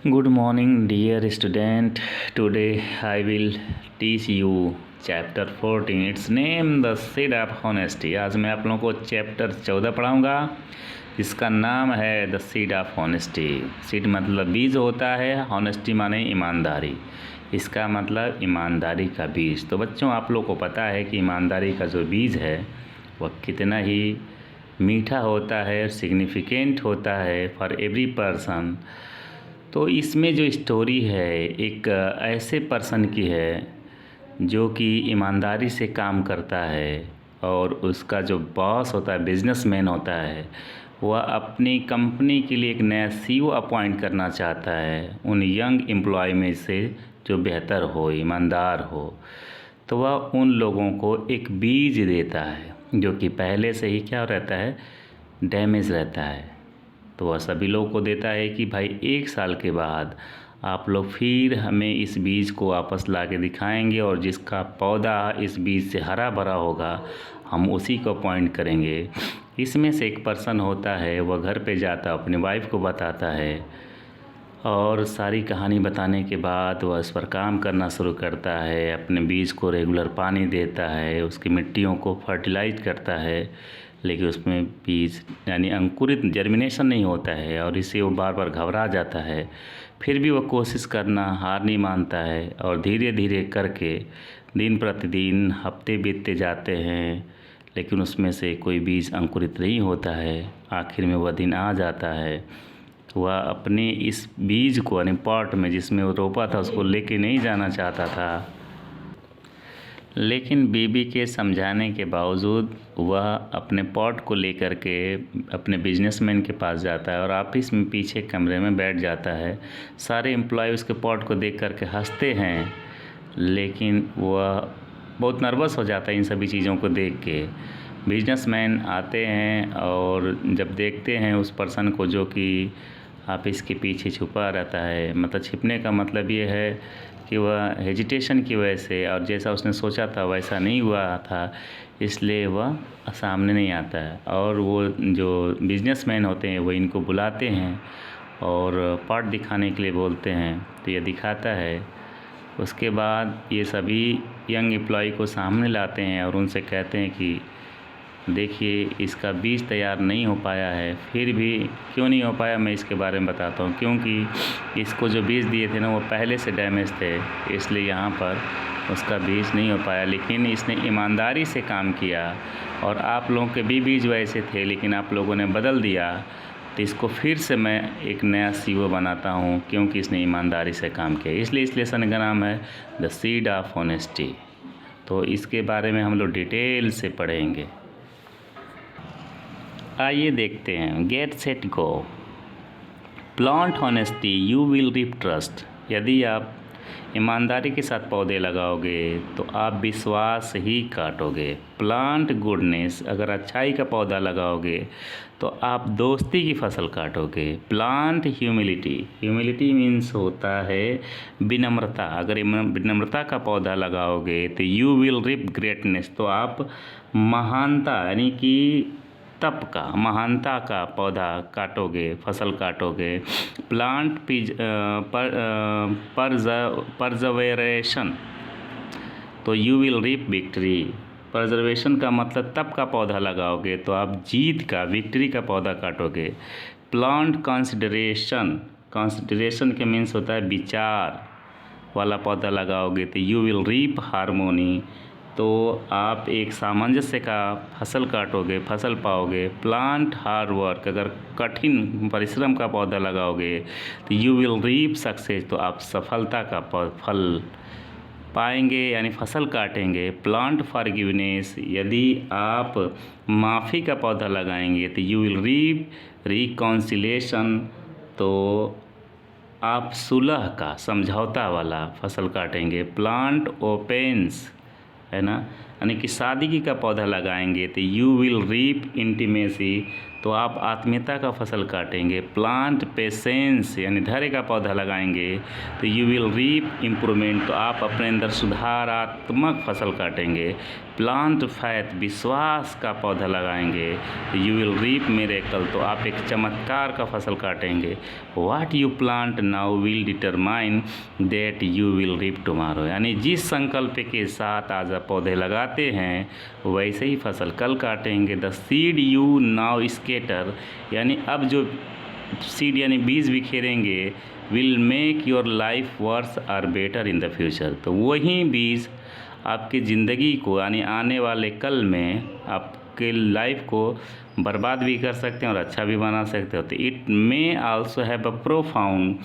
Good morning, dear student. Today I will teach you chapter 14. Its name the seed of honesty. आज मैं आप लोगों को chapter 14 पढ़ाऊँगा जिसका नाम है the seed of honesty. Seed मतलब बीज होता है, ऑनेस्टी माने ईमानदारी। इसका मतलब ईमानदारी का बीज। तो बच्चों आप लोग को पता है कि ईमानदारी का जो बीज है वह कितना ही मीठा होता है, सिग्निफिकेंट होता है फॉर एवरी पर्सन। तो इसमें जो स्टोरी है एक ऐसे पर्सन की है जो कि ईमानदारी से काम करता है और उसका जो बॉस होता है, बिजनेसमैन होता है, वह अपनी कंपनी के लिए एक नया सीईओ अपॉइंट करना चाहता है उन यंग एम्प्लॉय में से जो बेहतर हो, ईमानदार हो। तो वह उन लोगों को एक बीज देता है जो कि पहले से ही क्या रहता है, डैमेज रहता है। तो वह सभी लोगों को देता है कि भाई 1 साल के बाद आप लोग फिर हमें इस बीज को वापस ला के दिखाएंगे और जिसका पौधा इस बीज से हरा भरा होगा हम उसी को अपॉइंट करेंगे। इसमें से एक पर्सन होता है, वह घर पे जाता है, अपनी वाइफ को बताता है और सारी कहानी बताने के बाद वह इस पर काम करना शुरू करता है। अपने बीज को रेगुलर पानी देता है, उसकी मिट्टियों को फर्टिलाइज करता है, लेकिन उसमें बीज यानी अंकुरित जर्मिनेशन नहीं होता है और इससे वो बार बार घबरा जाता है। फिर भी वह कोशिश करना हार नहीं मानता है और धीरे धीरे करके दिन प्रतिदिन हफ्ते बीतते जाते हैं, लेकिन उसमें से कोई बीज अंकुरित नहीं होता है। आखिर में वह दिन आ जाता है, वह अपने इस बीज को यानी पॉट में जिसमें वो रोपा था उसको लेके नहीं जाना चाहता था, लेकिन बीबी के समझाने के बावजूद वह अपने पॉट को लेकर के अपने बिजनेसमैन के पास जाता है और ऑफिस में पीछे कमरे में बैठ जाता है। सारे एम्प्लॉय उसके पॉट को देख कर के हंसते हैं, लेकिन वह बहुत नर्वस हो जाता है इन सभी चीज़ों को देख के। बिजनेसमैन आते हैं और जब देखते हैं उस पर्सन को जो कि ऑफिस के पीछे छुपा रहता है, मतलब छिपने का मतलब ये है कि वह हेजिटेशन की वजह से और जैसा उसने सोचा था वैसा नहीं हुआ था, इसलिए वह सामने नहीं आता है। और वो जो बिजनेसमैन होते हैं वो इनको बुलाते हैं और पार्ट दिखाने के लिए बोलते हैं, तो ये दिखाता है। उसके बाद ये सभी यंग एम्प्लॉय को सामने लाते हैं और उनसे कहते हैं कि देखिए इसका बीज तैयार नहीं हो पाया है। फिर भी क्यों नहीं हो पाया मैं इसके बारे में बताता हूँ, क्योंकि इसको जो बीज दिए थे ना वो पहले से डैमेज थे, इसलिए यहाँ पर उसका बीज नहीं हो पाया। लेकिन इसने ईमानदारी से काम किया और आप लोगों के भी बीज वैसे थे लेकिन आप लोगों ने बदल दिया, तो इसको फिर से मैं एक नया सीईओ बनाता हूँ क्योंकि इसने ईमानदारी से काम किया। इसलिए इस लेसन का नाम है द सीड ऑफ ऑनेस्टी। तो इसके बारे में हम लोग डिटेल से पढ़ेंगे। आइए देखते हैं। Get set go. Plant honesty you will reap trust. यदि आप ईमानदारी के साथ पौधे लगाओगे तो आप विश्वास ही काटोगे। प्लांट गुडनेस, अगर अच्छाई का पौधा लगाओगे तो आप दोस्ती की फसल काटोगे। प्लांट ह्यूमिलिटी, ह्यूमिलिटी मीन्स होता है विनम्रता। अगर विनम्रता का पौधा लगाओगे तो यू विल रीप ग्रेटनेस, तो आप महानता यानी कि तप का, महानता का पौधा काटोगे, फसल काटोगे। प्लांट परजर्वेशन, तो you will reap victory. Preservation का मतलब तप का पौधा लगाओगे तो आप जीत का, विक्ट्री का पौधा काटोगे। प्लांट कंसिडरेशन, कंसिडरेशन के मीन्स होता है विचार वाला पौधा लगाओगे तो यू विल रीप हारमोनी, तो आप एक सामंजस्य का फसल काटोगे, फसल पाओगे। प्लांट हार्ड वर्क, अगर कठिन परिश्रम का पौधा लगाओगे तो यू विल रीप सक्सेस, तो आप सफलता का फल पाएंगे यानी फसल काटेंगे। प्लांट फॉरगिवनेस, यदि आप माफ़ी का पौधा लगाएंगे तो यू विल रीप रिकॉन्सिलेशन, तो आप सुलह का, समझौता वाला फसल काटेंगे। प्लांट ओपेंस है ना, यानी कि सादगी का पौधा लगाएंगे तो यू विल रीप इंटीमेसी, तो आप आत्मीयता का फसल काटेंगे। प्लांट पेशेंस यानी धैर्य का पौधा लगाएंगे तो यू विल रीप इम्प्रूवमेंट, तो आप अपने अंदर सुधारात्मक फसल काटेंगे। प्लांट फैथ विश्वास का पौधा लगाएंगे तो यू विल रीप मिरेकल, तो आप एक चमत्कार का फसल काटेंगे। What you plant now will determine that you will reap tomorrow, यानी जिस संकल्प के साथ आज आप पौधे लगाते हैं वैसे ही फसल कल काटेंगे। The seed you now scatter, यानी अब जो सीड यानी बीज बिखेरेंगे will make your life worse और बेटर इन द फ्यूचर, तो वही बीज आपकी ज़िंदगी को यानी आने वाले कल में आपके लाइफ को बर्बाद भी कर सकते हैं और अच्छा भी बना सकते हो। तो it may also have a profound,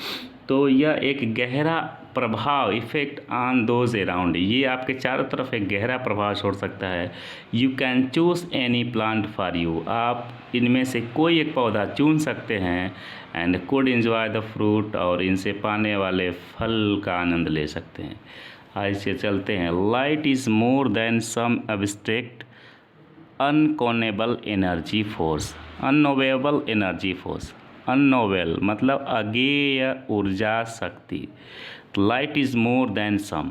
तो यह एक गहरा प्रभाव इफ़ेक्ट ऑन दोज अराउंड, ये आपके चारों तरफ एक गहरा प्रभाव छोड़ सकता है। You can choose any plant for you, आप इनमें से कोई एक पौधा चुन सकते हैं। And could enjoy the fruit, और इनसे पाने वाले फल का आनंद ले सकते हैं। ऐसे चलते हैं। Light is more than some abstract unknowable energy force, unknowable energy force, unknowable मतलब अज्ञेय ऊर्जा शक्ति। Light is more than some,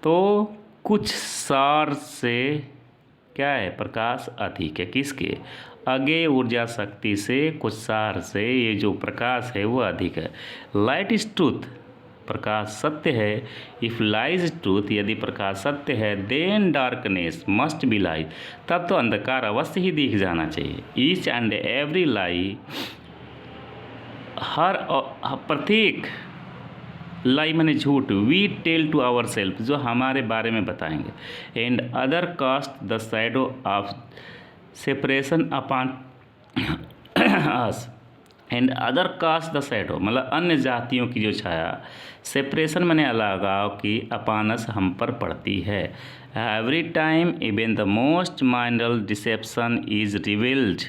तो कुछ सार से क्या है, प्रकाश अधिक है। किसके? अज्ञेय ऊर्जा शक्ति से, कुछ सार से ये जो प्रकाश है वो अधिक है। लाइट इज़ ट्रूथ, प्रकाश सत्य है। इफ़ लाइज ट्रूथ, यदि प्रकाश सत्य है, then darkness must be light, तब तो अंधकार अवश्य ही दिख जाना चाहिए। ईच एंड एवरी लाई, हर प्रत्येक लाई मैंने झूठ, we tell to our self, जो हमारे बारे में बताएंगे। And other cast the shadow of separation upon us, and other cast the shadow मतलब अन्य जातियों की जो छाया, सेपरेशन मैंने अलगाव की, अपानस हम पर पड़ती है। Every time even the most mindful deception is revealed,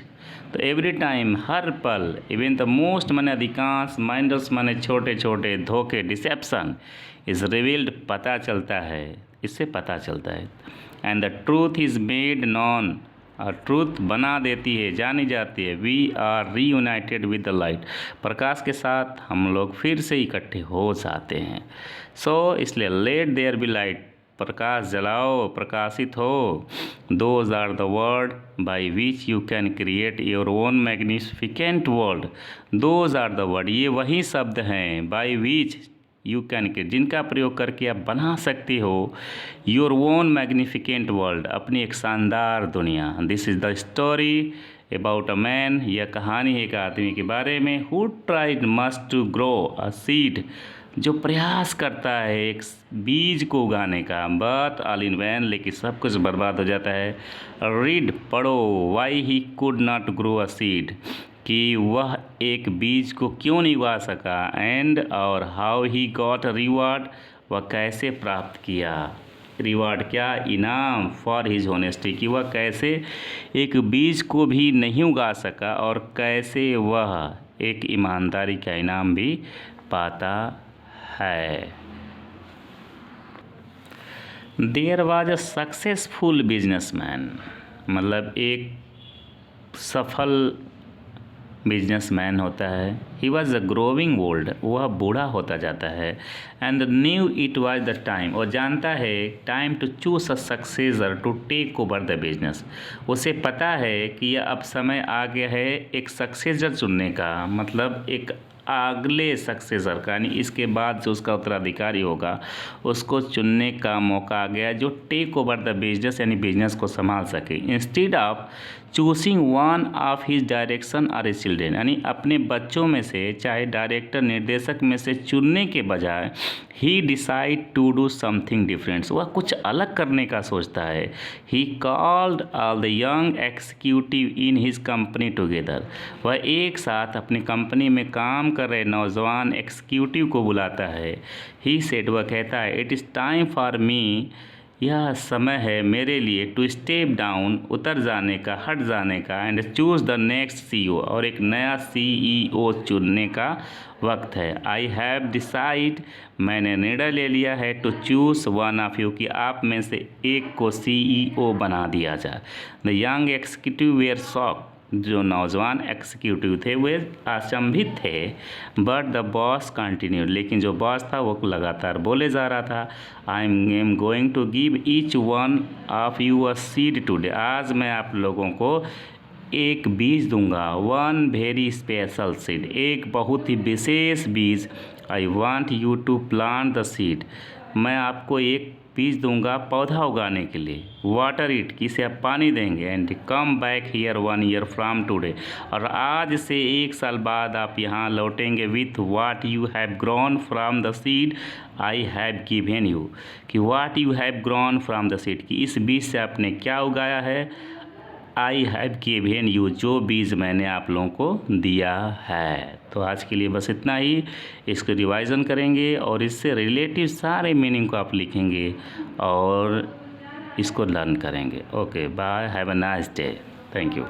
तो एवरी टाइम हर पल, इवन द मोस्ट माने अधिकांश, माइंडल्स माने छोटे छोटे धोखे, डिसेप्शन इज रिवील्ड पता चलता है, इससे पता चलता है। And the truth is made known, और ट्रूथ बना देती है, जानी जाती है। We are reunited with the light, प्रकाश के साथ हम लोग फिर से इकट्ठे हो जाते हैं। सो इसलिए लेट देयर बी लाइट, प्रकाश जलाओ, प्रकाशित हो। Those are the word by which you can create your own magnificent world, those are the word, ये वही शब्द हैं, बाई विच यू कैन, जिनका प्रयोग करके आप बना सकते हो योर ओन मैग्निफिकेंट वर्ल्ड, अपनी एक शानदार दुनिया। This is the story about a man, यह कहानी है एक आदमी के बारे में, who tried must to grow a seed, जो प्रयास करता है एक बीज को उगाने का, बट ऑल इन वैन, लेकिन सब कुछ बर्बाद हो जाता है। रीड पढ़ो, why he could not grow a seed, कि वह एक बीज को क्यों नहीं उगा सका। एंड और हाउ ही गॉट रिवार्ड, वह कैसे प्राप्त किया, रिवार्ड क्या, इनाम, फॉर हिज होनेस्टी, कि वह कैसे एक बीज को भी नहीं उगा सका और कैसे वह एक ईमानदारी का इनाम भी पाता है। There was a successful businessman, मतलब एक सफल बिजनेसमैन होता है। He was a growing old, वह बूढ़ा होता जाता है। And knew it was the time, और जानता है time to choose a successor to take over the business, उसे पता है कि यह अब समय आ गया है एक सक्सेसर चुनने का, मतलब एक अगले सक्सेसर का, यानी इसके बाद जो उसका उत्तराधिकारी होगा उसको चुनने का मौका आ गया, जो टेक ओवर द बिजनेस यानी बिजनेस को संभाल सके। Instead of choosing one of his direction और हिज चिल्ड्रेन, यानी अपने बच्चों में से चाहे डायरेक्टर निर्देशक में से चुनने के बजाय he decide to do something different, वह कुछ अलग करने का सोचता है। He called all the young executive in his company together, वह एक साथ अपनी कंपनी में काम कर रहे नौजवान एग्जीक्यूटिव को बुलाता है। ही सेड, वह कहता है, it is time for me यह समय है मेरे लिए टू स्टेप डाउन, उतर जाने का, हट जाने का, and choose the next CEO, और एक नया CEO चुनने का वक्त है। आई हैव डिसाइड, मैंने निर्णय ले लिया है, to choose one of you, कि आप में से एक को CEO बना दिया जाए। The young executive were shocked, जो नौजवान एग्जीक्यूटिव थे वे अचंभित थे। बट द बॉस कंटिन्यूड, लेकिन जो बॉस था वो लगातार बोले जा रहा था। I am going to give each one of you a seed today, आज मैं आप लोगों को एक बीज दूंगा। वन वेरी स्पेशल सीड, एक बहुत ही विशेष बीज। I want you to plant the seed, मैं आपको एक बीज दूंगा पौधा उगाने के लिए। वाटर इट, किसे आप पानी देंगे। And come back here 1 year from today, और आज से 1 साल बाद आप यहाँ लौटेंगे with what you have grown from the seed I have given you, कि what you have grown from the seed, कि इस बीज से आपने क्या उगाया है। आई हैव गिवन यू, जो बीज मैंने आप लोगों को दिया है। तो आज के लिए बस इतना ही। इसको रिवाइज़न करेंगे और इससे रिलेटिव सारे मीनिंग को आप लिखेंगे और इसको लर्न करेंगे। Okay bye, have a nice day, thank you.